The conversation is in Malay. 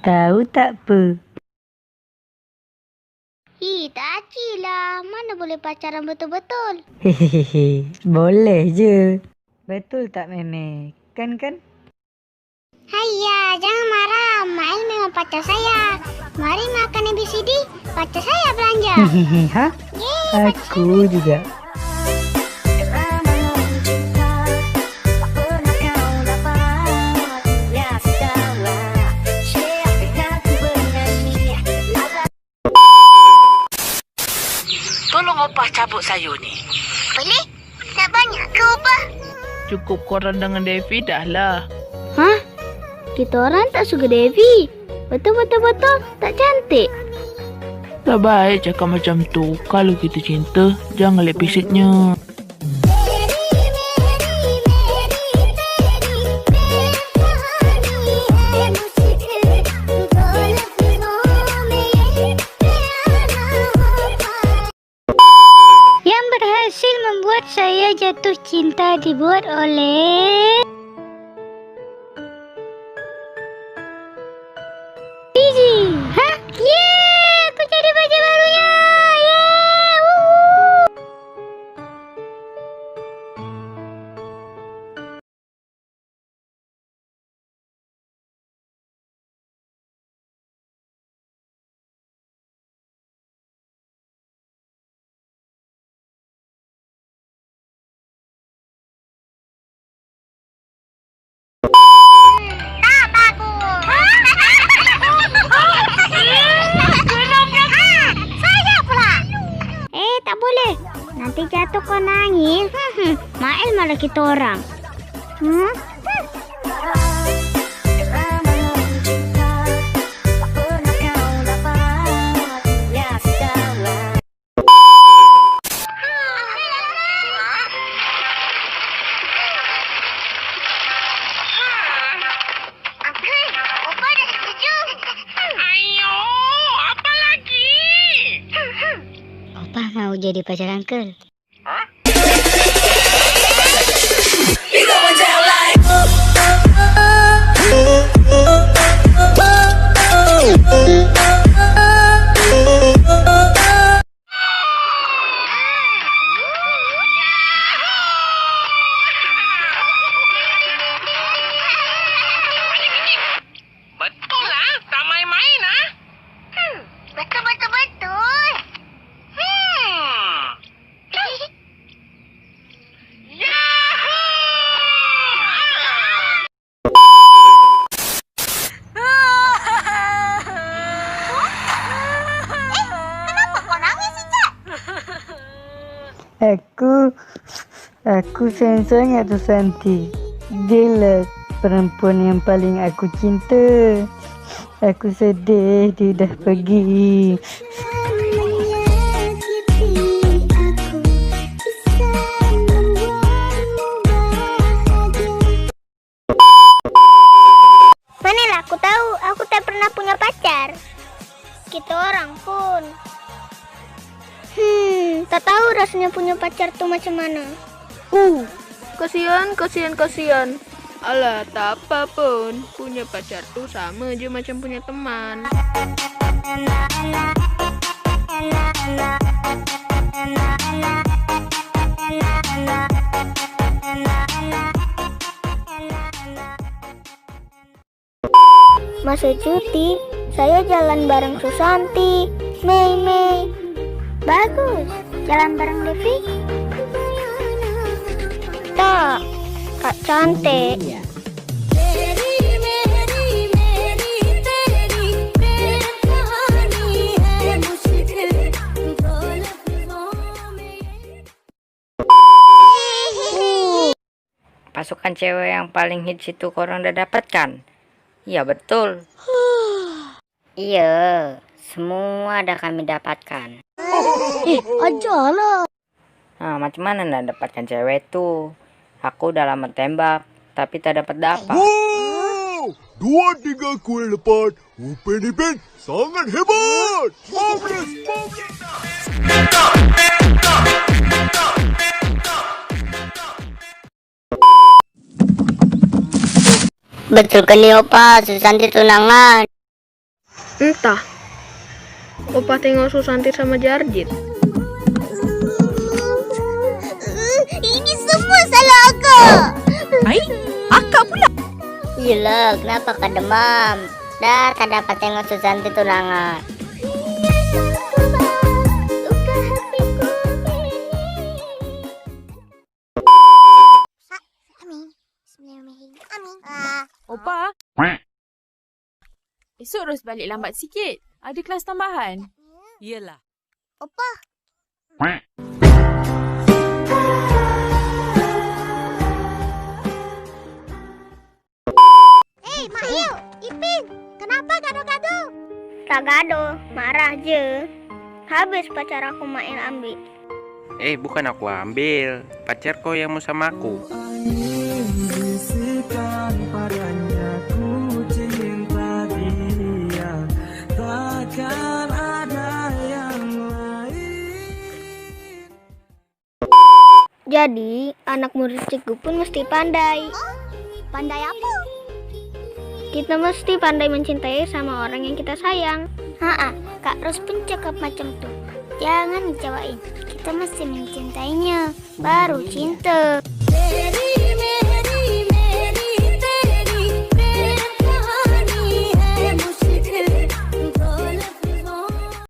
Tahu tak pe? Tak aci lah. Mana boleh pacaran betul-betul? Hehehe, boleh je. Betul tak Memek? Kan? Hayya, jangan marah. Mael memang pacar saya. Mari makan ABCD. Pacar saya belanja. Hehehe, hah? Yeay, Aku juga. Tolong opah cabut sayur ni. boleh? Tak banyak ke opah? Cukup korang dengan Devi dah lah. Hah? Kita orang tak suka Devi. Betul-betul tak cantik. Tak baik cakap macam tu. Kalau kita cinta, jangan lihat fisiknya. Yang berhasil membuat saya jatuh cinta dibuat oleh Fizi. Hah? Yeay, aku jadi pacar barunya. Yeay. Wuhu. Tak bagus. Saya pula. Tak boleh. Nanti jatuh kau nangis. Mael malah kita orang. Opa mau jadi pacar uncle. Betul lah, tak main-main ah. Betul. Kenapa kau nangis sih, Cak? Aku sayang sangat tu Santi. Dia lah perempuan yang paling aku cinta. Aku sedih dia dah pergi. Manalah aku tahu, aku tak pernah punya pacar. Kita orang pun. Tak tahu rasanya punya pacar tuh macam mana. Kasihan. Alah, tak apa pun. Punya pacar tu sama je macam punya teman. Masa cuti, saya jalan bareng Susanti, Mei. Bagus, jalan bareng Devi. Tak, Kak cantik. Pasukan cewek yang paling hits itu korang udah dapatkan? Iya betul. Iya, semua udah kami dapatkan. Ajalah. Nah, macam mana ndak dapatkan cewek itu? Aku udah lama tembak, tapi tak dapat. Wow! 2-3 kue lepat. Upin Ipin sangat hebat. Betul kan nih Opa, Susanti tunangan. Entah. Opa tengok Susanti sama Jarjit. Ini semua salah Akak. Akak pula. Iyalah, kenapa Kak demam? Dah, tak dapat tengok Susanti tunangan. Opa. Esok harus balik lambat sikit. Ada kelas tambahan. Yelah. Opa. Hei, Mak Yu, Ipin, kenapa gaduh-gaduh? Tak gaduh, marah je. Habis pacar aku main ambil. Bukan aku ambil. Pacar kau yang mau sama aku. Jadi, anak murid Cikgu pun mesti pandai. Pandai apa? Kita mesti pandai mencintai sama orang yang kita sayang. Kak Ros pun cakap macam tuh. Jangan ngecewain. Kita mesti mencintainya. Baru cinta.